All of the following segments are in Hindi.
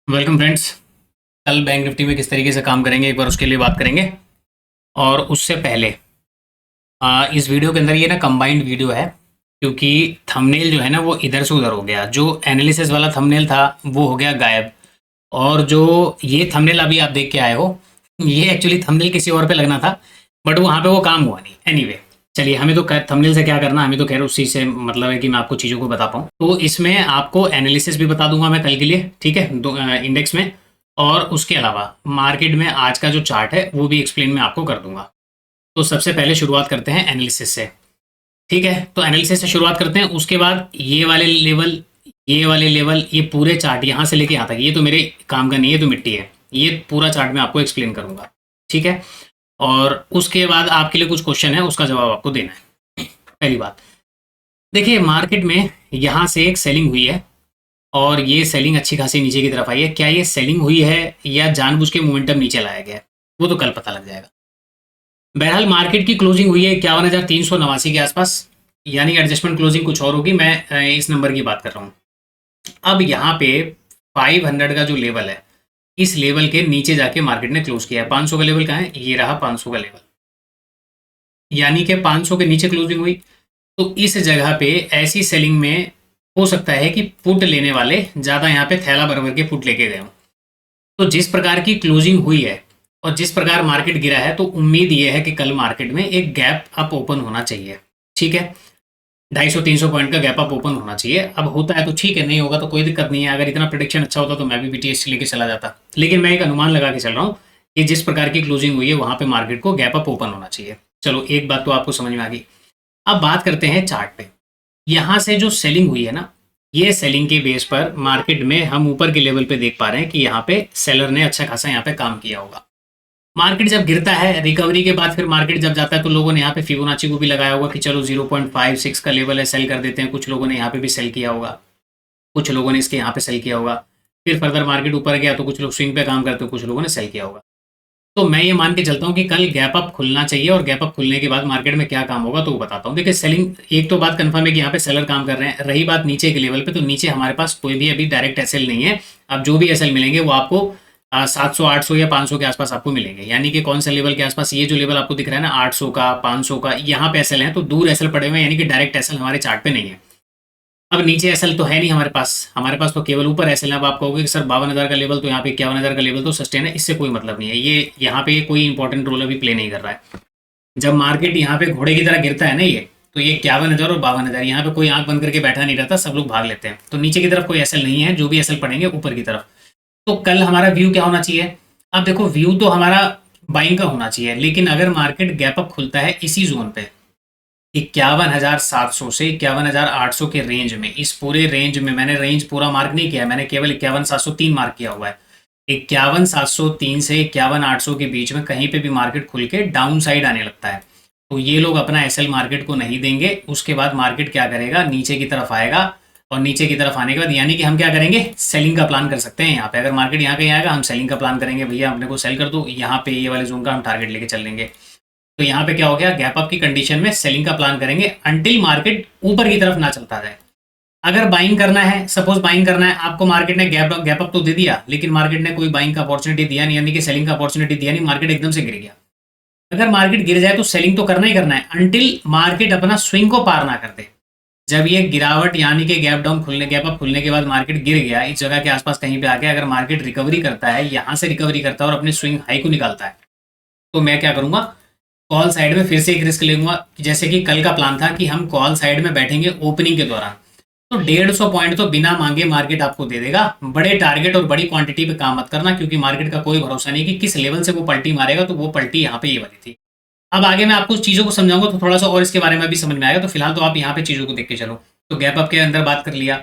Welcome friends. कल बैंक निफ्टी में किस तरीके से काम करेंगे एक बार उसके लिए बात करेंगे। और उससे पहले इस वीडियो के अंदर ये ना कंबाइंड वीडियो है, क्योंकि थंबनेल जो है ना वो इधर से उधर हो गया। जो एनालिसिस वाला थंबनेल था वो हो गया गायब, और जो ये थंबनेल अभी आप देख के आए हो ये एक्चुअली थंबनेल किसी और पे लगना था, बट वहाँ पे वो काम हुआ नहीं। एनीवे, चलिए, हमें तो थंबनेल से क्या करना, हमें तो खैर उसी से मतलब है कि मैं आपको चीज़ों को बता पाऊँ। तो इसमें आपको एनालिसिस भी बता दूंगा मैं कल के लिए, ठीक है, इंडेक्स में। और उसके अलावा मार्केट में आज का जो चार्ट है वो भी एक्सप्लेन मैं आपको कर दूंगा। तो सबसे पहले शुरुआत करते हैं एनालिसिस से। ठीक है, तो एनालिसिस से शुरुआत करते हैं। उसके बाद ये वाले लेवल, ये वाले लेवल, ये पूरे चार्ट यहाँ से लेके यहाँ तक, ये तो मेरे काम का नहीं है, तो मिट्टी है। ये पूरा चार्ट मैं आपको एक्सप्लेन करूंगा, ठीक है। और उसके बाद आपके लिए कुछ क्वेश्चन है, उसका जवाब आपको देना है। पहली बात, देखिए मार्केट में यहाँ से एक सेलिंग हुई है, और ये सेलिंग अच्छी खासी नीचे की तरफ आई है। क्या ये सेलिंग हुई है या जानबूझ के मोमेंटम नीचे लाया गया है, वो तो कल पता लग जाएगा। बहरहाल मार्केट की क्लोजिंग हुई है 51,389 के आसपास, यानी एडजस्टमेंट क्लोजिंग कुछ और होगी। मैं इस नंबर की बात कर रहा हूँ। अब यहाँ पे 500 का जो लेवल है, इस लेवल के नीचे जाके मार्केट ने क्लोज किया है। 500 का लेवल कहाँ है, ये रहा 500 का लेवल, यानी कि 500 के नीचे क्लोजिंग हुई। तो इस जगह पे ऐसी सेलिंग में हो सकता है कि पुट लेने वाले ज़्यादा यहाँ पे थैला भर भर के पुट लेके गए हों। तो जिस प्रकार की क्लोजिंग हुई है और जिस प्रकार मार्केट गिरा है, तो उम्मीद ये है कि कल मार्केट में एक गैप अप ओपन होना चाहिए, ठीक है। 250-300 पॉइंट का गैप अप ओपन होना चाहिए। अब होता है तो ठीक है, नहीं होगा तो कोई दिक्कत नहीं है। अगर इतना प्रोडिक्शन अच्छा होता तो मैं भी बीटीएस लेके चला जाता, लेकिन मैं एक अनुमान लगा के चल रहा हूँ कि जिस प्रकार की क्लोजिंग हुई है वहां पे मार्केट को गैप अप ओपन होना चाहिए। चलो, एक बात तो आपको समझ में आ गई। अब बात करते हैं चार्ट पे। यहाँ से जो सेलिंग हुई है ना, ये सेलिंग के बेस पर मार्केट में हम ऊपर के लेवल पे देख पा रहे हैं कि यहाँ पे सेलर ने अच्छा खासा यहाँ पे काम किया होगा। मार्केट जब गिरता है रिकवरी के बाद, फिर मार्केट जब जाता है, तो लोगों ने यहाँ पे फिबोनाची को भी लगाया होगा कि चलो 0.56 का लेवल है, सेल कर देते हैं। कुछ लोगों ने यहाँ पे भी सेल किया होगा, कुछ लोगों ने इसके यहाँ पे सेल किया होगा। फिर फर्दर मार्केट ऊपर गया तो कुछ लोग स्विंग पे काम करते हो, कुछ लोगों ने सेल किया होगा। तो मैं ये मान के चलता हूँ कि कल गैप अप खुलना चाहिए, और गैप अप खुलने के बाद मार्केट में क्या काम होगा तो वो बताता हूँ। देखिए सेलिंग, एक तो बात कंफर्म है कि यहाँ पे सेलर काम कर रहे हैं। रही बात नीचे के लेवल पे, तो नीचे हमारे पास कोई भी अभी डायरेक्ट एसएल नहीं है। अब जो भी एसएल मिलेंगे वो आपको 700, 800 या 500 के आसपास आपको मिलेंगे। यानी कि कौन सा लेवल के आसपास, ये जो लेवल आपको दिख रहा है ना 800 का, 500 का, यहाँ पे एसएल है, तो दूर एसएल पड़े हुए हैं, यानी कि डायरेक्ट एसएल हमारे चार्ट पे नहीं है। अब नीचे एसएल तो है नहीं हमारे पास, हमारे पास तो केवल ऊपर एसएल है। अब आप कहोगे कि सर 52,000 का लेवल, तो यहाँ पे 51,000 का लेवल तो सस्टेन है, इससे कोई मतलब नहीं है। ये यहाँ पे कोई इंपॉर्टेंट रोल अभी प्ले नहीं कर रहा है। जब मार्केट यहाँ पे घोड़े की तरह गिरता है ना ये, तो ये 51,000 और 52,000, यहाँ पे कोई आंख बंद करके बैठा नहीं रहता, सब लोग भाग लेते हैं। तो नीचे की तरफ कोई एसएल नहीं है, जो भी एसएल पड़ेंगे ऊपर की तरफ। तो कल हमारा व्यू क्या होना चाहिए। अब देखो, व्यू तो हमारा बाइंग का होना चाहिए, लेकिन अगर मार्केट गैप अप खुलता है इसी जोन पे 51,700 से 51,800 के रेंज में, इस पूरे रेंज में, मैंने रेंज पूरा मार्क नहीं किया है, मैंने केवल 51,703 मार्क किया हुआ है। 51,703 से 51,800 के बीच में कहीं पे भी मार्केट खुल के डाउन साइड आने लगता है, तो ये लोग अपना एसएल मार्केट को नहीं देंगे। उसके बाद मार्केट क्या करेगा, नीचे की तरफ आएगा, और नीचे की तरफ आने के बाद यानी कि हम क्या करेंगे, सेलिंग का प्लान कर सकते हैं। यहाँ पे अगर मार्केट यहाँ कहीं आएगा, हम सेलिंग का प्लान करेंगे, भैया अपने को सेल कर दो, यहाँ पे ये वाले जोन का हम टारगेट लेके चल लेंगे। तो यहाँ पे क्या हो गया, गैप अप की कंडीशन में सेलिंग का प्लान करेंगे अंटिल मार्केट ऊपर की तरफ ना चलता जाए। अगर बाइंग करना है, सपोज बाइंग करना है आपको, मार्केट ने गैप अप तो दे दिया, लेकिन मार्केट ने कोई बाइंग का अपॉर्चुनिटी दिया नहीं, यानी कि सेलिंग का अपॉर्चुनिटी दिया नहीं, मार्केट एकदम से गिर गया। अगर मार्केट गिर जाए तो सेलिंग तो करना ही करना है अंटिल मार्केट अपना स्विंग को पार ना कर दे। जब ये गिरावट यानी कि गैप डाउन खुलने, गैप अप खुलने के बाद मार्केट गिर गया, इस जगह के आसपास कहीं पे आके अगर मार्केट रिकवरी करता है, यहाँ से रिकवरी करता है और अपने स्विंग हाई को निकालता है, तो मैं क्या करूंगा, कॉल साइड में फिर से एक रिस्क लूंगा। जैसे कि कल का प्लान था कि हम कॉल साइड में बैठेंगे ओपनिंग के दौरान, तो 150 पॉइंट तो बिना मांगे मार्केट आपको दे देगा। बड़े टारगेट और बड़ी क्वांटिटी पे काम मत करना, क्योंकि मार्केट का कोई भरोसा नहीं कि किस लेवल से वो पलटी मारेगा। तो वो पलटी यहाँ पे ये वाली थी। अब आगे मैं आपको चीज़ों को समझाऊंगा तो थोड़ा सा और इसके बारे में भी समझ में आएगा। तो फिलहाल तो आप यहाँ पे चीज़ों को देख के चलो। तो गैप अप के अंदर बात कर लिया,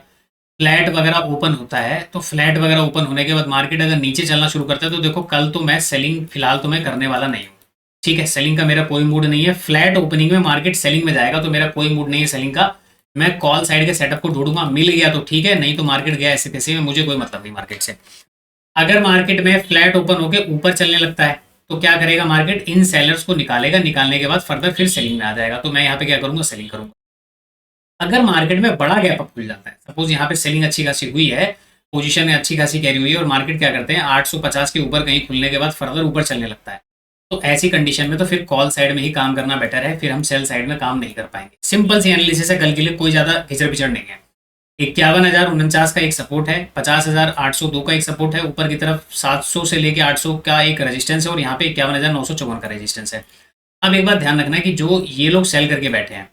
फ्लैट वगैरह ओपन होता है, तो फ्लैट वगैरह ओपन होने के बाद मार्केट अगर नीचे चलना शुरू करता है, तो देखो कल तो मैं सेलिंग फिलहाल तो मैं करने वाला नहीं हूँ, ठीक है। सेलिंग का मेरा कोई मूड नहीं है। फ्लैट ओपनिंग में मार्केट सेलिंग में जाएगा तो मेरा कोई मूड नहीं है सेलिंग का। मैं कॉल साइड के सेटअप को ढूंढूंगा, मिल गया तो ठीक है, नहीं तो मार्केट गया ऐसे तैसे में, मुझे कोई मतलब नहीं मार्केट से। अगर मार्केट में फ्लैट ओपन होकर ऊपर चलने लगता है, तो क्या करेगा मार्केट, इन सेलर्स को निकालेगा, निकालने के बाद फर्दर फिर सेलिंग में आ जाएगा। तो मैं यहाँ पे क्या करूंगा, सेलिंग करूंगा। अगर मार्केट में बड़ा गैप अप खुल जाता है, सपोज यहाँ पे सेलिंग अच्छी खासी हुई है पोजीशन अच्छी खासी कैरी हुई है और मार्केट क्या करते हैं 850 के ऊपर कहीं खुलने के बाद फर्दर ऊपर चलने लगता है, तो ऐसी कंडीशन में तो फिर कॉल साइड में ही काम करना बेटर है, फिर हम सेल साइड में काम नहीं कर पाएंगे। सिंपल सी एनालिसिस है कल के लिए, कोई ज़्यादा खिचड़ पिचड़ नहीं है। 51,049 का एक सपोर्ट है, 50,802 का एक सपोर्ट है, ऊपर की तरफ 700 से लेके 800 का एक रेजिस्टेंस है और यहाँ पे 51,954 का रेजिस्टेंस है। अब एक बात ध्यान रखना है कि जो ये लोग सेल करके बैठे हैं,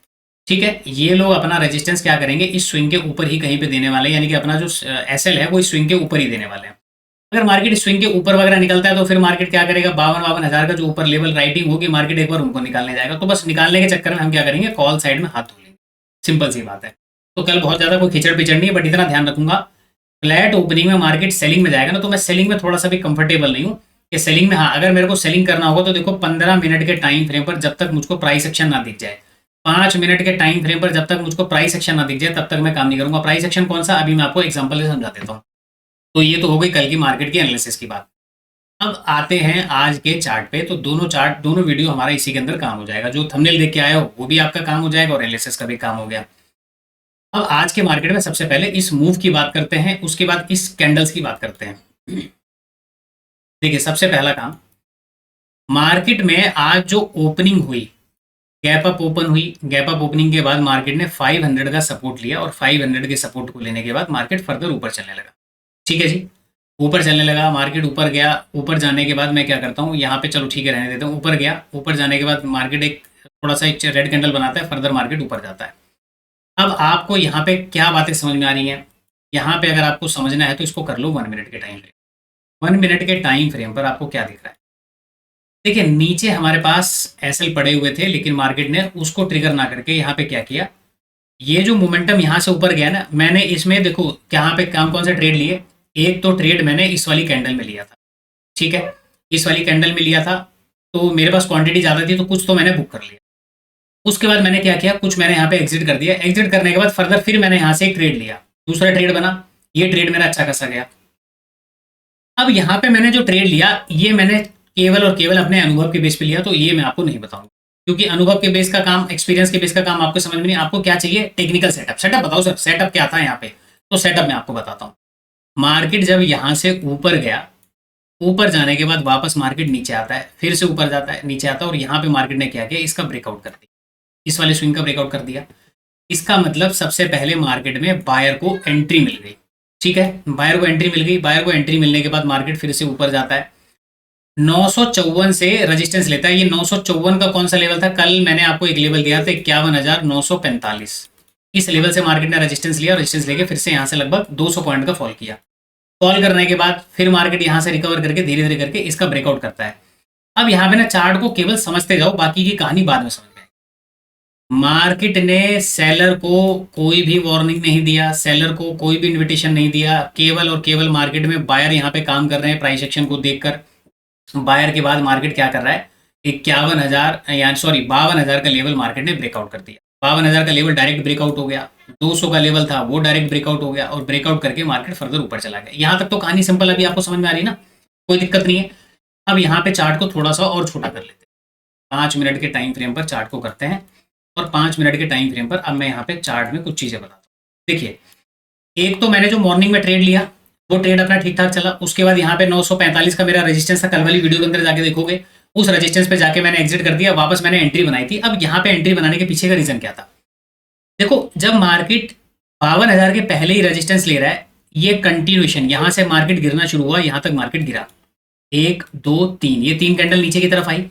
ठीक है, ये लोग अपना रेजिस्टेंस क्या करेंगे, इस स्विंग के ऊपर ही कहीं पे देने वाले हैं, यानी कि अपना जो एसएल है वो इस स्विंग के ऊपर ही देने वाले हैं। अगर मार्केट स्विंग के ऊपर वगैरह निकलता है तो फिर मार्केट क्या करेगा, 52,000 का जो ऊपर लेवल राइटिंग होगी, मार्केट एक बार उनको निकालने जाएगा। तो बस निकालने के चक्कर में हम क्या करेंगे, कॉल साइड में हाथ धो लेंगे, सिंपल सी बात है। तो कल बहुत ज़्यादा कोई खिचड़ पिचड़ नहीं है, बट इतना ध्यान रखूंगा, फ्लैट ओपनिंग में मार्केट सेलिंग में जाएगा ना, तो मैं सेलिंग में थोड़ा सा भी कंफर्टेबल नहीं हूँ कि सेलिंग में, हाँ अगर मेरे को सेलिंग करना होगा तो देखो 15 मिनट के टाइम फ्रेम पर जब तक मुझको प्राइस एक्शन ना दिख जाए, 5 मिनट के टाइम फ्रेम पर जब तक मुझको प्राइस एक्शन ना दिख जाए तब तक मैं काम नहीं करूंगा। प्राइस एक्शन कौन सा, अभी मैं आपको एग्जांपल से समझा देता हूँ। तो ये तो हो गई कल की मार्केट की एनालिसिस की बात। अब आते हैं आज के चार्ट पे, तो दोनों वीडियो हमारा इसी के अंदर काम हो जाएगा। जो थंबनेल देख के आए हो वो भी आपका काम हो जाएगा और एनालिसिस का भी काम हो गया। अब आज के मार्केट में सबसे पहले इस मूव की बात करते हैं, उसके बाद इस कैंडल्स की बात करते हैं। देखिए सबसे पहला काम, मार्केट में आज जो ओपनिंग हुई, गैप अप ओपन हुई, गैप अप ओपनिंग के बाद मार्केट ने 500 का सपोर्ट लिया और 500 के सपोर्ट को लेने के बाद मार्केट फर्दर ऊपर चलने लगा। ठीक है जी, ऊपर चलने लगा, मार्केट ऊपर गया। ऊपर जाने के बाद मैं क्या करता हूँ, यहाँ पे चलो ठीक है रहने देता हूँ, ऊपर गया, ऊपर जाने के बाद मार्केट एक थोड़ा सा एक रेड कैंडल बनाता है, फर्दर मार्केट ऊपर जाता है। अब आपको यहाँ पे क्या बातें समझ में आ रही हैं, यहाँ पे अगर आपको समझना है तो इसको कर लो 1 मिनट के टाइम फ्रेम। 1 मिनट के टाइम फ्रेम पर आपको क्या दिख रहा है, देखिए नीचे हमारे पास एसएल पड़े हुए थे, लेकिन मार्केट ने उसको ट्रिगर ना करके यहाँ पे क्या किया, ये जो मोमेंटम यहाँ से ऊपर गया ना, मैंने इसमें देखो यहाँ पे कौन से ट्रेड लिए। एक तो ट्रेड मैंने इस वाली कैंडल में लिया था, ठीक है, इस वाली कैंडल में लिया था, तो मेरे पास क्वांटिटी ज़्यादा थी तो कुछ तो मैंने बुक कर लिया। उसके बाद मैंने क्या किया, कुछ मैंने यहाँ पे एग्जिट कर दिया। एग्जिट करने के बाद फर्दर फिर मैंने यहाँ से एक ट्रेड लिया, दूसरा ट्रेड बना, ये ट्रेड मेरा अच्छा खासा गया। अब यहाँ पे मैंने जो ट्रेड लिया, ये मैंने केवल और केवल अपने अनुभव के बेस पे लिया, तो ये मैं आपको नहीं बताऊंगा, क्योंकि अनुभव के बेस का काम, एक्सपीरियंस के बेस का काम आपको समझ में नहीं। आपको क्या चाहिए, टेक्निकल सेटअप। सेटअप बताओ सर, सेटअप क्या था यहाँ पे, तो सेटअप मैं आपको बताता हूँ। मार्केट जब यहाँ से ऊपर गया, ऊपर जाने के बाद वापस मार्केट नीचे आता है, फिर से ऊपर जाता है, नीचे आता है, और यहाँ पे मार्केट ने क्या किया, इसका ब्रेकआउट कर दिया, इस वाले स्विंग का ब्रेकआउट कर दिया। इसका मतलब सबसे पहले मार्केट में बायर को एंट्री मिल गई, ठीक है, बायर को एंट्री मिल गई। बायर को एंट्री मिलने के बाद मार्केट फिर से ऊपर जाता है, 954 से रेजिस्टेंस लेता है। ये 954 का कौन सा लेवल था, कल मैंने आपको एक लेवल दिया था 51,945। इस लेवल से मार्केट ने रेजिस्टेंस लिया, रेजिस्टेंस लेके फिर से यहाँ से लगभग 200 पॉइंट का फॉल किया। फॉल करने के बाद फिर मार्केट यहाँ से रिकवर करके धीरे धीरे करके इसका ब्रेकआउट करता है। अब यहाँ पे ना चार्ट को केवल समझते जाओ, बाकी की कहानी बाद में समझ में आएगी। मार्केट ने सेलर को कोई भी वार्निंग नहीं दिया, सेलर को कोई भी इन्विटेशन नहीं दिया, केवल और केवल मार्केट में बायर यहाँ पे काम कर रहे हैं प्राइस एक्शन को देखकर। बायर के बाद मार्केट क्या कर रहा है, 52,000 का लेवल मार्केट ने ब्रेकआउट कर दिया। 52,000 का लेवल डायरेक्ट ब्रेकआउट हो गया, 200 का लेवल था वो डायरेक्ट ब्रेकआउट हो गया, और ब्रेकआउट करके मार्केट फर्दर ऊपर चला गया। यहाँ तक तो कहानी सिंपल, अभी आपको समझ में आ रही है ना, कोई दिक्कत नहीं है। अब यहाँ पे चार्ट को थोड़ा सा और छोटा कर लेते हैं, 5 मिनट के टाइम फ्रेम पर चार्ट को करते हैं, और 5 मिनट के टाइम फ्रेम पर अब मैं यहाँ पे चार्ट में कुछ चीज़ें बताता हूँ। देखिए, एक तो मैंने जो मॉर्निंग में ट्रेड लिया वो ट्रेड अपना ठीक ठाक चला। उसके बाद यहाँ पे 945 का मेरा रेजिस्टेंस था, कल वाली वीडियो के अंदर जाके देखोगे, उस रेजिस्टेंस पे जाके मैंने एग्जिट कर दिया, वापस मैंने एंट्री बनाई थी। अब यहाँ पे एंट्री बनाने के पीछे का रीजन क्या था, देखो जब मार्केट 52,000 के पहले ही रेजिस्टेंस ले रहा है, ये कंटिन्यूएशन यहाँ से मार्केट गिरना शुरू हुआ, यहाँ तक मार्केट गिरा, 1 2 3, ये 3 कैंडल नीचे की तरफ आई।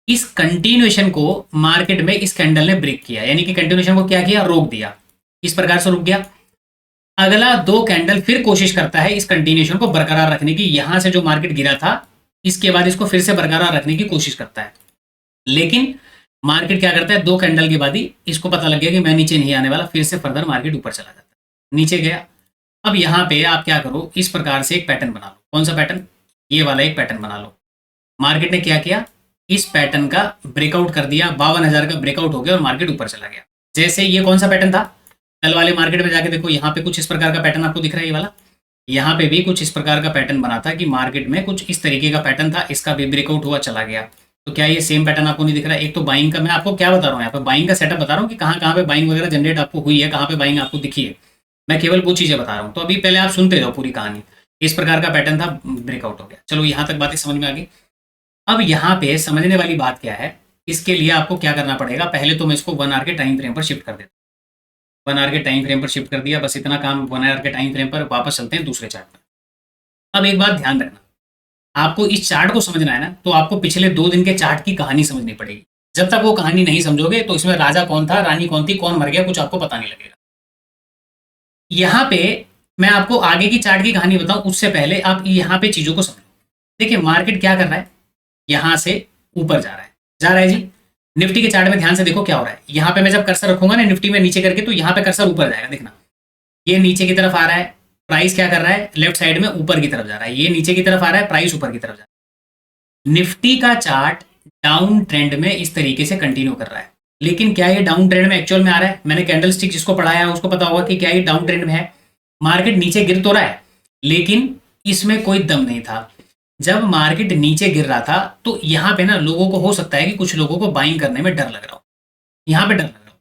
इस कंटिन्यूएशन को मार्केट में इस कैंडल ने ब्रेक किया, यानी कि कंटिन्यूएशन को क्या किया, रोक दिया, इस प्रकार से रुक गया। अगला 2 कैंडल फिर कोशिश करता है इस कंटिन्यूएशन को बरकरार रखने की, यहां से जो मार्केट गिरा था इसके बाद इसको फिर से बरकरार रखने की कोशिश करता है, लेकिन मार्केट क्या करता है, 2 कैंडल के बाद ही इसको पता लग गया कि मैं नीचे नहीं आने वाला, फिर से फर्दर मार्केट ऊपर चला जाता है, नीचे गया। अब यहाँ पे आप क्या करो, इस प्रकार से एक पैटर्न बना लो। कौन सा पैटर्न, ये वाला एक पैटर्न बना लो। मार्केट ने क्या किया, इस पैटर्न का ब्रेकआउट कर दिया, 52,000 का ब्रेकआउट हो गया और मार्केट ऊपर चला गया। जैसे ये कौन सा पैटर्न था, कल वाले मार्केट में जाके देखो, यहाँ पे कुछ इस प्रकार का पैटर्न आपको दिख रहा है, ये वाला, यहाँ पे भी कुछ इस प्रकार का पैटर्न बना था कि मार्केट में कुछ इस तरीके का पैटर्न था, इसका भी ब्रेकआउट हुआ चला गया। तो क्या ये सेम पैटर्न आपको नहीं दिख रहा है? एक तो बाइंग का, मैं आपको क्या बता रहा हूँ यहाँ पे, बाइंग का सेटअप बता रहा हूँ कि कहाँ कहाँ पे बाइंग वगैरह जनरेट आपको हुई है, कहाँ पे बाइंग आपको दिखी है। मैं केवल वो चीज़ें बता रहा हूँ। तो अभी पहले आप सुनते जाओ पूरी कहानी। इस प्रकार का पैटर्न था, ब्रेकआउट हो गया। चलो यहाँ तक बातें समझ में आ गई। अब यहाँ पे समझने वाली बात क्या है, इसके लिए आपको क्या करना पड़ेगा, पहले तो मैं इसको 1 आवर के टाइम फ्रेम पर शिफ्ट कर देता हूँ। 1 आवर के टाइम फ्रेम पर शिफ्ट कर दिया, बस इतना काम। 1 आवर के टाइम फ्रेम पर वापस चलते हैं दूसरे चार्ट पर। अब एक बात ध्यान रखना, आपको इस चार्ट को समझना है ना, तो आपको पिछले 2 दिन के चार्ट की कहानी समझनी पड़ेगी। जब तक वो कहानी नहीं समझोगे तो इसमें राजा कौन था, रानी कौन थी, कौन मर गया, कुछ आपको पता नहीं लगेगा। यहाँ पे मैं आपको आगे की चार्ट की कहानी बताऊं उससे पहले आप यहाँ पे चीजों को समझो। देखिए मार्केट क्या कर रहा है, यहाँ से ऊपर जा रहा है, जा रहा है जी। निफ्टी के चार्ट में ध्यान से देखो क्या हो रहा है। यहाँ पे मैं जब कर्सर रखूंगा ना निफ्टी में नीचे करके, तो यहाँ पे कर्सर ऊपर जाएगा, देखना ये नीचे की तरफ आ रहा है, प्राइस क्या कर रहा है, लेफ्ट साइड में ऊपर की तरफ जा रहा है। ये नीचे की तरफ आ रहा है, प्राइस ऊपर की तरफ जा रहा है। निफ्टी का चार्ट डाउन ट्रेंड में इस तरीके से कंटिन्यू कर रहा है। लेकिन क्या ये डाउन ट्रेंड में एक्चुअल में आ रहा है? मैंने कैंडल स्टिक जिसको पढ़ाया है उसको पता होगा कि क्या ये डाउन ट्रेंड में है। मार्केट नीचे गिर तो रहा है, लेकिन इसमें कोई दम नहीं था। जब मार्केट नीचे गिर रहा था तो यहाँ पे ना लोगों को हो सकता है कि कुछ लोगों को बाइंग करने में डर लग रहा हो, यहाँ पे डर लग रहा हो।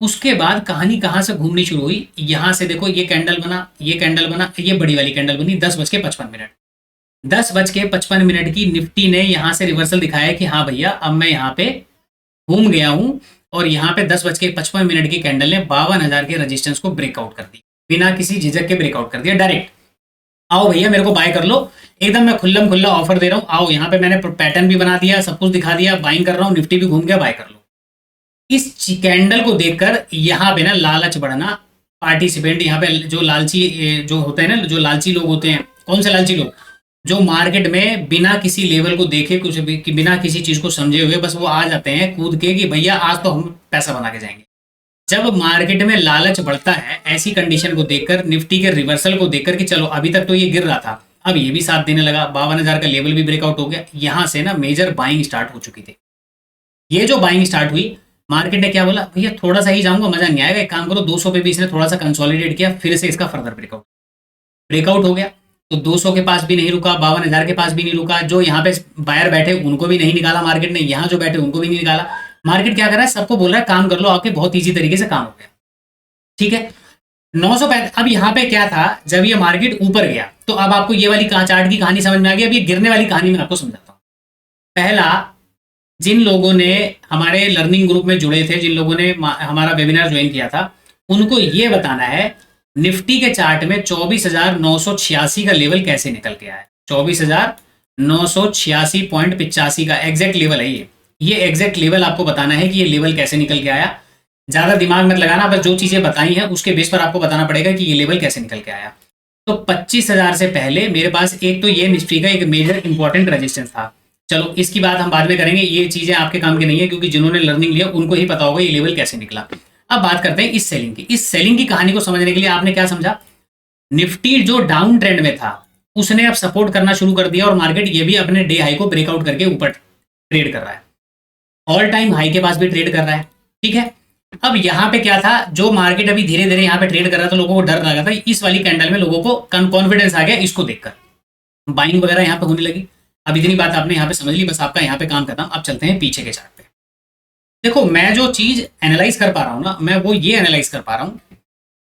उसके बाद कहानी कहाँ से घूमनी शुरू हुई, यहाँ से देखो ये कैंडल बना, ये कैंडल बना, ये बड़ी वाली कैंडल बनी 10:55। 10:55 की निफ्टी ने यहाँ से रिवर्सल दिखाया कि हाँ भैया अब मैं यहाँ पे घूम गया हूँ। और यहाँ पे 10:55 की कैंडल ने 52,000 के रेजिस्टेंस को ब्रेकआउट कर दी, बिना किसी झिझक के ब्रेकआउट कर दिया डायरेक्ट। आओ भैया मेरे को बाय कर लो, एकदम मैं खुल्लम खुल्ला ऑफर दे रहा हूँ, आओ। यहाँ पे मैंने पैटर्न भी बना दिया, सब कुछ दिखा दिया, बाइंग कर रहा हूँ, निफ्टी भी घूम गया, बाय कर लो। इस कैंडल को देखकर यहाँ पे ना लालच बढ़ना, पार्टिसिपेंट यहाँ पे जो लालची जो होते हैं ना, जो लालची लोग होते हैं, कौन से लालची लोग, जो मार्केट में बिना किसी लेवल को देखे, कुछ भी कि बिना किसी चीज को समझे हुए बस वो आ जाते हैं कूद के कि भैया आज तो हम पैसा बना के जाएंगे। जब मार्केट में लालच बढ़ता है ऐसी कंडीशन को देखकर, निफ्टी के रिवर्सल को देखकर कि चलो अभी तक तो ये गिर रहा था, अब ये भी साथ देने लगा, 52,000 का लेवल भी ब्रेकआउट हो गया, यहां से ना मेजर बाइंग स्टार्ट हो चुकी थी। ये जो बाइंग स्टार्ट हुई, मार्केट ने क्या बोला, भैया थोड़ा सा ही जाऊंगा, मजा नहीं आएगा, एक काम करो 200 पे भी इसने थोड़ा सा कंसोलिडेट किया, फिर से इसका फर्दर ब्रेकआउट हो गया। तो 200 के पास भी नहीं रुका, 52,000 के पास भी नहीं रुका, जो यहाँ पे बायर बैठे उनको भी नहीं निकाला मार्केट ने, यहाँ जो बैठे उनको भी नहीं निकाला। मार्केट क्या कर रहा है, सबको बोल रहा है काम कर लो, आपके बहुत ईजी तरीके से काम हो गया, ठीक है। 935। अब यहाँ पे क्या था, जब ये मार्केट ऊपर गया तो अब आपको ये वाली चार्ट की कहानी समझ में आ गई। अब ये गिरने वाली कहानी मैं आपको समझाता हूँ। पहला, जिन लोगों ने हमारे लर्निंग ग्रुप में जुड़े थे, जिन लोगों ने हमारा वेबिनार ज्वाइन किया था, उनको ये बताना है निफ्टी के चार्ट में 24,986 का लेवल कैसे निकल के आया। 24,986.85 का एग्जैक्ट लेवल है ये एग्जैक्ट लेवल आपको बताना है कि ये लेवल कैसे निकल के आया। ज्यादा दिमाग मत लगाना, बस जो चीजें बताई हैं उसके बेस पर आपको बताना पड़ेगा कि ये लेवल कैसे निकल के आया। तो 25,000 से पहले मेरे पास एक तो ये निफ्टी का एक मेजर इंपॉर्टेंट रेजिस्टेंस था। चलो इसकी बात हम बाद में करेंगे, ये चीजें आपके काम की नहीं है, क्योंकि जिन्होंने लर्निंग लिया उनको ही पता होगा ये लेवल कैसे निकला। अब बात करते हैं इस सेलिंग की। इस सेलिंग की कहानी को समझने के लिए आपने क्या समझा, निफ्टी जो डाउन ट्रेंड में था उसने अब सपोर्ट करना शुरू कर दिया और मार्केट ये भी अपने डे हाई को ब्रेकआउट करके ऊपर ट्रेड कर रहा है, ऑल टाइम हाई के पास भी ट्रेड कर रहा है, ठीक है। अब यहाँ पे क्या था, जो मार्केट अभी धीरे धीरे यहाँ पे ट्रेड कर रहा था, लोगों को डर लगा था, इस वाली कैंडल में लोगों को कॉन्फिडेंस आ गया, इसको देखकर बाइंग वगैरह यहाँ पे होने लगी। अब इतनी बात आपने यहाँ पे समझ ली, बस आपका यहाँ पे काम खत्म। अब चलते हैं पीछे के चार्ट पे। देखो मैं जो चीज एनालाइज कर पा रहा हूँ ना, मैं वो ये एनालाइज कर पा रहा हूँ,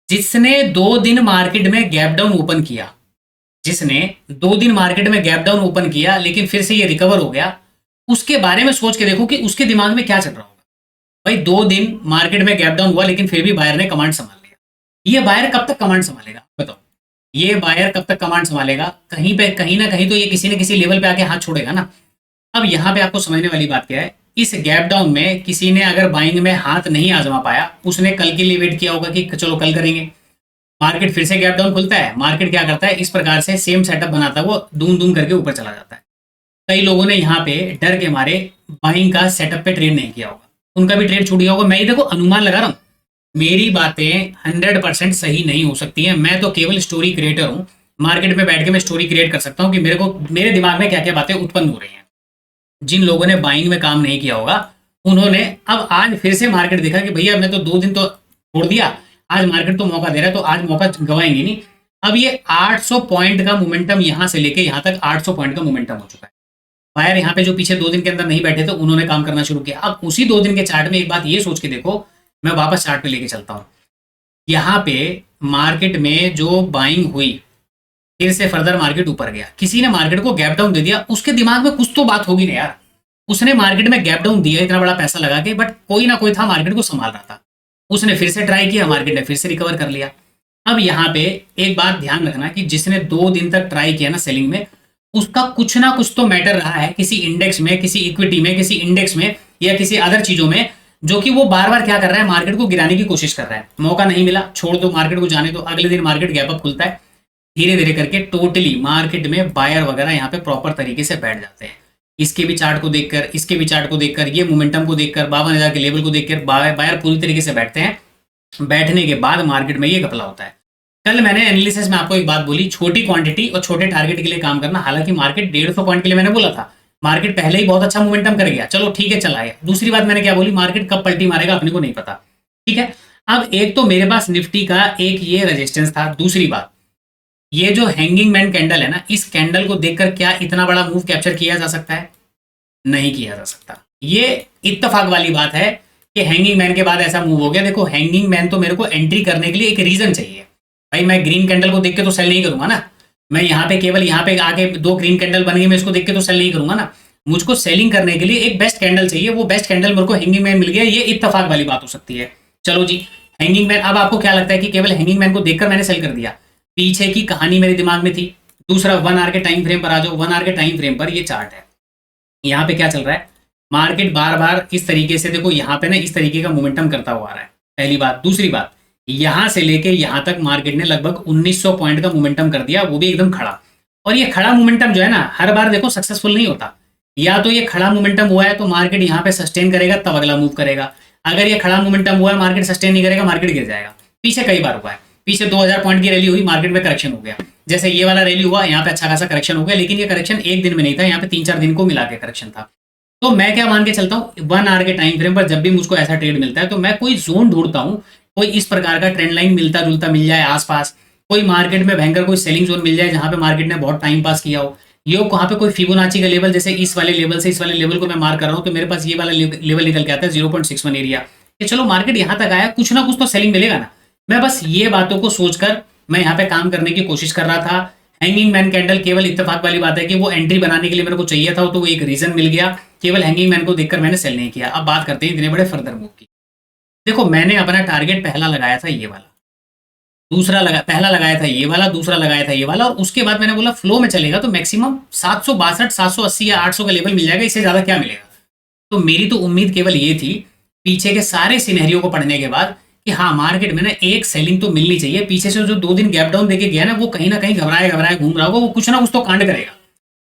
जिसने 2 दिन मार्केट में गैप डाउन ओपन किया, जिसने 2 दिन मार्केट में गैप डाउन ओपन किया लेकिन फिर से ये रिकवर हो गया, उसके बारे में सोच के देखो कि उसके दिमाग में क्या चल रहा होगा। भाई 2 दिन मार्केट में गैप डाउन हुआ लेकिन फिर भी बायर ने कमांड संभाल लिया। ये बायर कब तक कमांड संभालेगा बताओ, ये बायर कब तक कमांड संभालेगा? कहीं पे कहीं ना कहीं तो ये किसी न किसी लेवल पे आके हाथ छोड़ेगा ना। अब यहाँ पे आपको समझने वाली बात क्या है, इस गैप डाउन में किसी ने अगर बाइंग में हाथ नहीं आजमा पाया, उसने कल के लिए वेट किया होगा कि चलो कल करेंगे। मार्केट फिर से गैप डाउन खुलता है, मार्केट क्या करता है, इस प्रकार से सेम सेटअप बनाता है, वो दूम दूम करके ऊपर चला जाता है। कई लोगों ने यहाँ पे डर के मारे बाइंग का सेटअप पे ट्रेड नहीं किया होगा, उनका भी ट्रेड छूट गया होगा। मैं ही देखो अनुमान लगा रहा हूँ, मेरी बातें 100% सही नहीं हो सकती हैं, मैं तो केवल स्टोरी क्रिएटर हूँ। मार्केट में बैठ के मैं स्टोरी क्रिएट कर सकता हूँ कि मेरे दिमाग में क्या क्या बातें उत्पन्न हो रही हैं। जिन लोगों ने बाइंग में काम नहीं किया होगा उन्होंने अब आज फिर से मार्केट देखा कि भैया मैं तो 2 दिन तो छोड़ दिया, आज मार्केट तो मौका दे रहा है, तो आज मौका गवाएंगे नहीं। अब ये 800 पॉइंट का मोमेंटम यहां से लेके यहां तक 800 पॉइंट का मोमेंटम हो चुका है। बायर यहाँ पे जो पीछे 2 दिन के अंदर नहीं बैठे थे उन्होंने काम करना शुरू किया। अब उसी 2 दिन के चार्ट में एक बात ये सोच के देखो, मैं वापस चार्ट पे लेके चलता हूँ। यहाँ पे मार्केट में जो बाइंग हुई, फिर से फर्दर मार्केट ऊपर गया, किसी ने मार्केट को गैप डाउन दे दिया, उसके दिमाग में कुछ तो बात होगी ना यार। उसने मार्केट में गैप डाउन दिया इतना बड़ा पैसा लगा के, बट कोई ना कोई था मार्केट को संभाल रहा था। उसने फिर से ट्राई किया, मार्केट ने फिर से रिकवर कर लिया। अब यहाँ पे एक बात ध्यान रखना कि जिसने 2 दिन तक ट्राई किया ना सेलिंग में, उसका कुछ ना कुछ तो मैटर रहा है किसी इंडेक्स में, किसी इक्विटी में, किसी इंडेक्स में, या किसी अदर चीजों में, जो कि वो बार बार क्या कर रहा है, मार्केट को गिराने की कोशिश कर रहा है। मौका नहीं मिला, छोड़ दो, मार्केट को जाने दो, अगले दिन मार्केट गैप अप खुलता है, धीरे धीरे करके टोटली मार्केट में बायर वगैरह यहाँ पे प्रॉपर तरीके से बैठ जाते हैं। इसके भी चार्ट को देखकर, इसके भी चार्ट को देखकर, ये मोमेंटम को देखकर, 52,000 के लेवल को देखकर बायर पूरी तरीके से बैठते हैं। बैठने के बाद मार्केट में ये घपला होता है। कल मैंने एनालिसिस में आपको एक बात बोली, छोटी क्वांटिटी और छोटे टारगेट के लिए काम करना। हालांकि मार्केट 150 पॉइंट के लिए मैंने बोला था, मार्केट पहले ही बहुत अच्छा मोमेंटम कर गया, चलो ठीक है चला आया। दूसरी बात मैंने क्या बोली, मार्केट कब पलटी मारेगा अपने को नहीं पता, ठीक है। अब एक तो मेरे पास निफ्टी का एक ये रेजिस्टेंस था, दूसरी बात ये जो हैंगिंग मैन कैंडल है ना, इस कैंडल को देखकर क्या इतना बड़ा मूव कैप्चर किया जा सकता है? नहीं किया जा सकता। ये इत्तेफाक वाली बात है कि हैंगिंग मैन के बाद ऐसा मूव हो गया। देखो हैंगिंग मैन तो मेरे को एंट्री करने के लिए एक रीजन चाहिए भाई। मैं ग्रीन कैंडल को देख के तो सेल नहीं करूंगा ना। मैं यहाँ पे केवल यहाँ पे आके 2 ग्रीन कैंडल बन गई, मैं इसको देख के तो सेल नहीं करूंगा ना। मुझको सेलिंग करने के लिए एक बेस्ट कैंडल चाहिए, वो बेस्ट कैंडल मेरे को हैंगिंग मैन मिल गया। ये इत्तेफाक वाली बात हो सकती है। चलो जी, हैंगिंग मैन। अब आपको क्या लगता है कि केवल हैंगिंग मैन को देखकर मैंने सेल कर दिया? पीछे की कहानी मेरे दिमाग में थी। दूसरा, 1 आवर के टाइम फ्रेम पर आ जाओ। 1 आवर के टाइम फ्रेम पर ये चार्ट है, यहाँ पे क्या चल रहा है, मार्केट बार बार इस तरीके से, देखो यहाँ पे ना इस तरीके का मोमेंटम करता हुआ आ रहा है, पहली बात। दूसरी बात, यहां से लेके यहां तक मार्केट ने लगभग 1900 पॉइंट का मोमेंटम कर दिया, वो भी एकदम खड़ा। और ये खड़ा मोमेंटम जो है ना, हर बार देखो सक्सेसफुल नहीं होता। या तो ये खड़ा मोमेंटम हुआ है तो मार्केट यहाँ पे सस्टेन करेगा, तब अगला मूव करेगा। अगर ये खड़ा मोमेंटम हुआ है, मार्केट सस्टेन नहीं करेगा, मार्केट गिर जाएगा। पीछे कई बार हुआ है, पीछे 2000 पॉइंट की रैली हुई, मार्केट में करेक्शन हो गया। जैसे ये वाला रैली हुआ, यहाँ पे अच्छा खासा करेक्शन हो गया, लेकिन ये करेक्शन एक दिन में नहीं था, यहाँ पे 3-4 दिन को मिला के करेक्शन था। तो मैं क्या मान के चलता हूँ, 1 आवर के टाइम फ्रेम पर जब भी मुझको ऐसा ट्रेड मिलता है तो मैं कोई जोन ढूंढता हूँ, कोई इस प्रकार का ट्रेंड लाइन मिलता जुलता मिल जाए आसपास, कोई मार्केट में भयंकर कोई सेलिंग जोन मिल जाए जहां पे मार्केट ने बहुत टाइम पास किया हो। ये वहां पे कोई फिबोनाची का लेवल, जैसे इस वाले लेवल से इस वाले लेवल को मैं मार्क कर रहा हूँ, तो मेरे पास ये वाला लेवल निकल के आता है 0.61 एरिया, कि चलो मार्केट यहाँ तक आया, कुछ ना कुछ तो सेलिंग मिलेगा ना। मैं बस ये बातों को सोचकर मैं यहाँ पे काम करने की कोशिश कर रहा था। हैंगिंग मैन कैंडल केवल इत्तेफाक वाली बात है कि वो एंट्री बनाने के लिए मेरे को चाहिए था, तो वो एक रीजन मिल गया। केवल हैंगिंग मैन को देखकर मैंने सेल नहीं किया। अब बात करते हैं इतने बड़े फर्दर मूव की। देखो मैंने अपना टारगेट पहला लगाया था ये वाला, पहला लगाया था ये वाला, दूसरा लगाया था ये वाला, और उसके बाद मैंने बोला फ्लो में चलेगा तो मैक्सिमम 762, 780 या 800 का लेवल मिल जाएगा, इससे ज्यादा क्या मिलेगा। तो मेरी तो उम्मीद केवल ये थी, पीछे के सारे सिनेरियो को पढ़ने के बाद, कि हाँ मार्केट में ना एक सेलिंग तो मिलनी चाहिए। पीछे से जो 2 दिन गैप डाउन देके गया ना, वो कहीं ना कहीं घबराए घूम रहा होगा, वो कुछ ना कुछ तो कांड करेगा।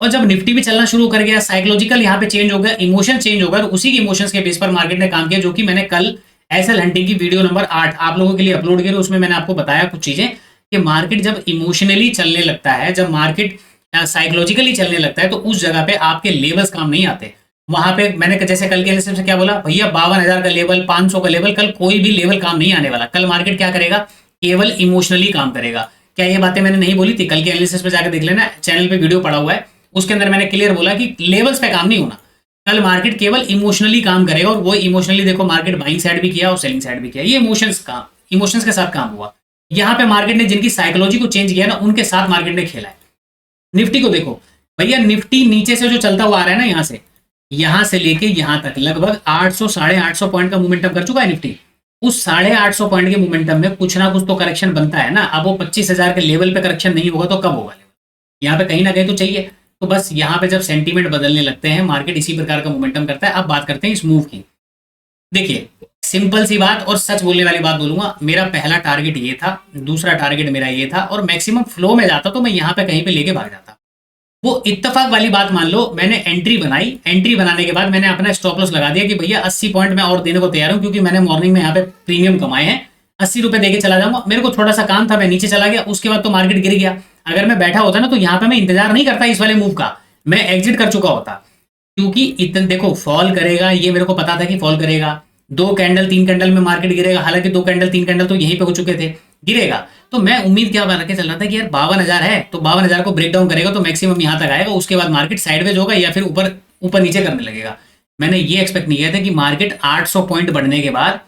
और जब निफ्टी भी चलना शुरू कर गया, साइकोलॉजिकल यहाँ पे चेंज हो गया, इमोशन चेंज हो गया, और उसी के इमोशंस के बेस पर मार्केट ने काम किया, जो कि मैंने कल एसएल हंटिंग की वीडियो नंबर 8 आप लोगों के लिए अपलोड किया। उसमें मैंने आपको बताया कुछ चीजें, कि मार्केट जब इमोशनली चलने लगता है, जब मार्केट साइकोलॉजिकली चलने लगता है, तो उस जगह पे आपके लेवल्स काम नहीं आते। वहां पे मैंने जैसे कल के एनालिसिस में क्या बोला, भैया 52,000 का लेवल, 500 का लेवल, कल कोई भी लेवल काम नहीं आने वाला। कल मार्केट क्या करेगा, केवल इमोशनली काम करेगा। क्या ये बातें मैंने नहीं बोली थी? कल के एनालिसिस में जाकर देख लेना, चैनल पे वीडियो पड़ा हुआ है, उसके अंदर मैंने क्लियर बोला कि लेवल्स पे काम नहीं होना। कल मार्केट केवल इमोशनली काम करेगा, और वो इमोशनली देखो मार्केट बाइंग साइड भी किया और सेलिंग साइड भी किया। ये इमोशंस के साथ काम हुआ। यहाँ पे मार्केट ने जिनकी साइकोलॉजी को चेंज किया ना, उनके साथ मार्केट ने खेला है। निफ्टी को देखो भैया, निफ्टी नीचे से जो चलता हुआ आ रहा है ना, यहां से लेके यहां तक लगभग 800 850 पॉइंट का मोमेंटम कर चुका है निफ्टी। उस 850 पॉइंट के मोमेंटम में कुछ ना कुछ तो करेक्शन बनता है ना। अब वो 25,000 के लेवल पे करेक्शन नहीं होगा तो कब होगा? यहाँ पे कहीं ना कहीं तो चाहिए। तो बस यहाँ पे जब सेंटीमेंट बदलने लगते हैं, मार्केट इसी प्रकार का मोमेंटम करता है। अब बात करते हैं इस मूव की। देखिए सिंपल सी बात और सच बोलने वाली बात बोलूंगा, मेरा पहला टारगेट ये था, दूसरा टारगेट मेरा ये था, और मैक्सिमम फ्लो में जाता तो मैं यहाँ पे कहीं पे लेके भाग जाता। वो इत्तेफाक वाली बात मान लो, मैंने एंट्री बनाई, एंट्री बनाने के बाद मैंने अपना स्टॉप लॉस लगा दिया कि भैया 80 पॉइंट मैं और देने को तैयार हूं, क्योंकि मैंने मॉर्निंग में यहाँ पे प्रीमियम कमाए हैं, 80 रुपए देके चला जाऊंगा। मेरे को थोड़ा सा काम था, मैं नीचे चला गया, उसके बाद तो मार्केट गिर गया। अगर मैं बैठा होता ना, तो यहाँ पे मैं इंतजार नहीं करता इस वाले मूव का, मैं एग्जिट कर चुका होता। क्योंकि इतने देखो फॉल करेगा, ये मेरे को पता था कि फॉल करेगा। 2 कैंडल 3 कैंडल में मार्केट गिरेगा, हालांकि 2 कैंडल 3 कैंडल तो यहीं पे हो चुके थे, गिरेगा। तो मैं उम्मीद क्या बना के चल रहा था कि यार 52,000 है, तो 52,000 को ब्रेक डाउन करेगा तो मैक्सिमम यहां तक आएगा, उसके बाद मार्केट साइडवेज होगा या फिर ऊपर नीचे करने लगेगा। मैंने ये एक्सपेक्ट नहीं किया था कि मार्केट 800 पॉइंट बढ़ने के बाद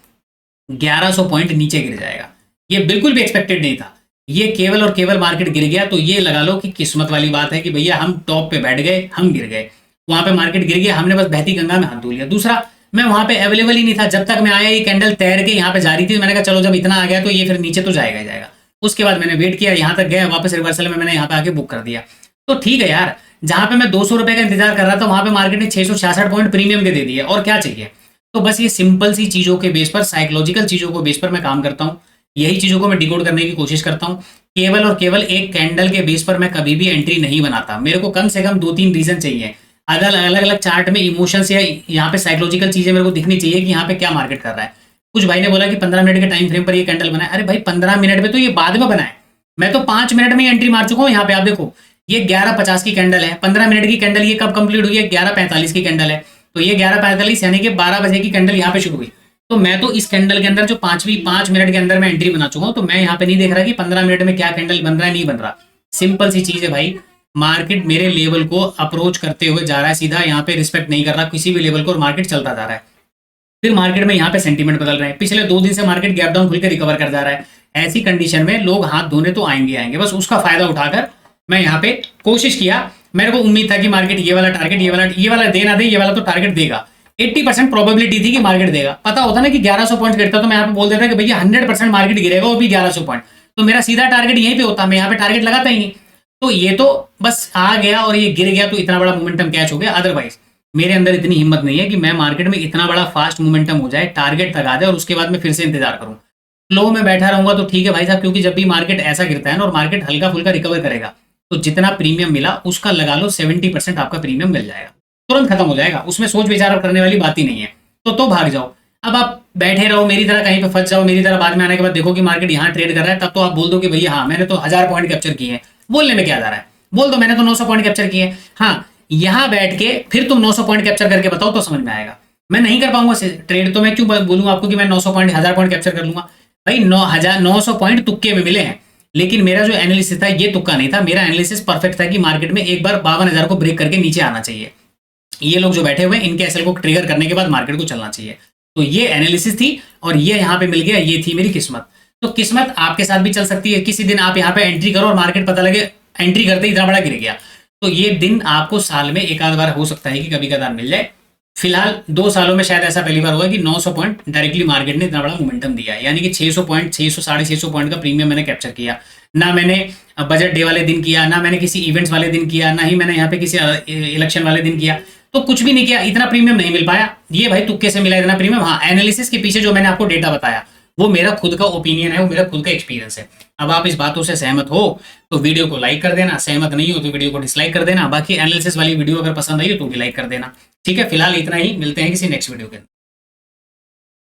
1100 पॉइंट नीचे गिर जाएगा। ये बिल्कुल भी एक्सपेक्टेड नहीं था। ये केवल और केवल मार्केट गिर गया तो ये लगा लो कि किस्मत वाली बात है कि भैया हम टॉप पे बैठ गए, हम गिर गए। वहां पे मार्केट गिर गया, हमने बस बहती गंगा में हाथ धो लिया। दूसरा, मैं वहां पे अवेलेबल ही नहीं था जब तक मैं आया, ये कैंडल तैर के यहाँ पे जा रही थी। मैंने कहा चलो जब इतना आ गया तो ये फिर नीचे तो जाएगा ही जाएगा। उसके बाद मैंने वेट किया, यहाँ तक गया, वापस रिवर्सल में मैंने यहाँ पे आके बुक कर दिया। तो ठीक है यार, जहां पे मैं 200 रुपए का इंतजार कर रहा था वहां पे मार्केट ने 666 पॉइंट प्रीमियम के दे दिए, और क्या चाहिए। तो बस ये सिंपल सी चीजों के बेस पर, साइकोलॉजिकल चीजों को बेस पर मैं काम करता हूँ। यही चीजों को मैं डिकोड करने की कोशिश करता हूँ। केवल और केवल एक कैंडल के बेस पर मैं कभी भी एंट्री नहीं बनाता। मेरे को कम से कम 2-3 रीजन चाहिए। अलग अलग चार्ट में इमोशंस या यहाँ पे साइकोलॉजिकल चीजें मेरे को दिखनी चाहिए कि यहाँ पे क्या मार्केट कर रहा है। कुछ भाई ने बोला कि 15 मिनट के टाइम फ्रेम पर ये कैंडल बना है। अरे भाई 15 मिनट में तो ये बाद में बना है, मैं तो 5 मिनट में एंट्री मार चुका हूँ। यहाँ पे आप देखो, ये 11:50 की कैंडल है, 15 मिनट की कैंडल ये कब कंप्लीट हुई है, 11:45 की कैंडल है। तो ये 11:45 यानी कि 12 बजे की कैंडल यहाँ पे शुरू हुई। तो मैं तो इस कैंडल के अंदर जो 5 मिनट के अंदर मैं एंट्री बना चुका हूँ। तो मैं यहाँ पे नहीं देख रहा कि 15 मिनट में क्या कैंडल बन रहा है, नहीं बन रहा। सिंपल सी चीज है भाई, मार्केट मेरे लेवल को अप्रोच करते हुए जा रहा है, सीधा यहाँ पे रिस्पेक्ट नहीं कर रहा किसी भी लेवल को, और मार्केट चलता जा रहा है। फिर मार्केट में यहाँ पे सेंटीमेंट बदल रहे हैं, पिछले 2 दिन से मार्केट गैप डाउन खुलकर रिकवर कर जा रहा है। ऐसी कंडीशन में लोग हाथ धोने तो आएंगे, बस उसका फायदा उठाकर मैं यहाँ पे कोशिश किया। मेरे को उम्मीद था कि मार्केट ये वाला टारगेट, ये वाला दे ना दे, ये वाला तो टारगेट देगा। 80% प्रोबेबिलिटी थी कि मार्केट देगा। पता होता ना कि 1100 पॉइंट गिरता तो मैं यहाँ पे बोल देता कि भैया 100% मार्केट गिरेगा, वो भी 1100 पॉइंट। तो मेरा सीधा टारगेट यहीं पे होता, मैं यहाँ पे टारगेट लगाता ही नहीं। तो ये तो बस आ गया और ये गिर गया तो इतना बड़ा मोमेंटम कैच हो गया। अदरवाइज मेरे अंदर इतनी हिम्मत नहीं है कि मैं मार्केट में इतना बड़ा फास्ट मोमेंटम हो जाए, टारगेट लगा दे और उसके बाद मैं फिर से इंतजार करूं। फ्लो में बैठा रहूंगा तो ठीक है भाई साहब, क्योंकि जब भी मार्केट ऐसा गिरता है ना और मार्केट हल्का फुल्का रिकवर करेगा तो जितना प्रीमियम मिला उसका लगा लो 70% आपका प्रीमियम मिल जाएगा, तुरंत खत्म हो जाएगा। उसमें सोच विचार करने वाली बात ही नहीं है। तो भाग जाओ। अब आप बैठे रहो मेरी तरह, कहीं पे फंस जाओ मेरी तरह, बाद में आने के बाद देखो कि मार्केट यहाँ ट्रेड कर रहा है, तब तो आप बोल दो कि भैया हाँ मैंने तो 1000 पॉइंट कैप्चर किए हैं। बोलने में क्या जा रहा है, बोल दो मैंने तो 900 पॉइंट कैप्चर किए। हाँ, यहां बैठ के फिर तुम 900 पॉइंट कैप्चर करके बताओ तो समझ में आएगा। मैं नहीं कर पाऊंगा ट्रेड, तो मैं क्यों बोलूंगा आपको कि मैं 900 पॉइंट 1000 पॉइंट कैप्चर कर लूंगा। भाई 900 पॉइंट तुक्के में मिले हैं, लेकिन मेरा जो एनालिसिस था ये तुक्का नहीं था। मेरा एनालिसिस परफेक्ट था कि मार्केट में एक बार 52,000 को ब्रेक करके नीचे आना चाहिए। ये लोग जो बैठे हुए हैं इनके एसएल को ट्रिगर करने के बाद मार्केट को चलना चाहिए। तो ये एनालिसिस थी और ये यहाँ पे मिल गया, ये थी मेरी किस्मत। तो किस्मत आपके साथ भी चल सकती है। किसी दिन आप यहाँ पे एंट्री करो और मार्केट पता लगे एंट्री करते ही इतना बड़ा गिर गया, तो ये दिन आपको साल में एक आध बार हो सकता है कि कभी कदार मिल जाए। फिलहाल 2 सालों में शायद ऐसा पहली बार हुआ कि 900 पॉइंट डायरेक्टली मार्केट ने इतना बड़ा मोमेंटम दिया, यानी कि 600 पॉइंट 600-650 पॉइंट का प्रीमियम मैंने कैप्चर किया। ना मैंने बजट डे वाले दिन किया, ना मैंने किसी इवेंट्स वाले दिन किया, ना ही मैंने यहाँ पे किसी इलेक्शन वाले दिन किया, तो कुछ भी नहीं किया, इतना प्रीमियम नहीं मिल पाया। ये भाई तुक्के से मिला इतना प्रीमियम। हाँ, एनालिसिस के पीछे जो मैंने आपको डेटा बताया वो मेरा खुद का ओपिनियन है, वो मेरा खुद का एक्सपीरियंस है। अब आप इस बातों से सहमत हो तो वीडियो को लाइक कर देना, सहमत नहीं हो तो वीडियो को डिसलाइक कर देना। बाकी एनालिसिस वाली वीडियो अगर पसंद आई हो तो भी लाइक कर देना। ठीक है, फिलहाल इतना ही, मिलते हैं किसी नेक्स्ट वीडियो के।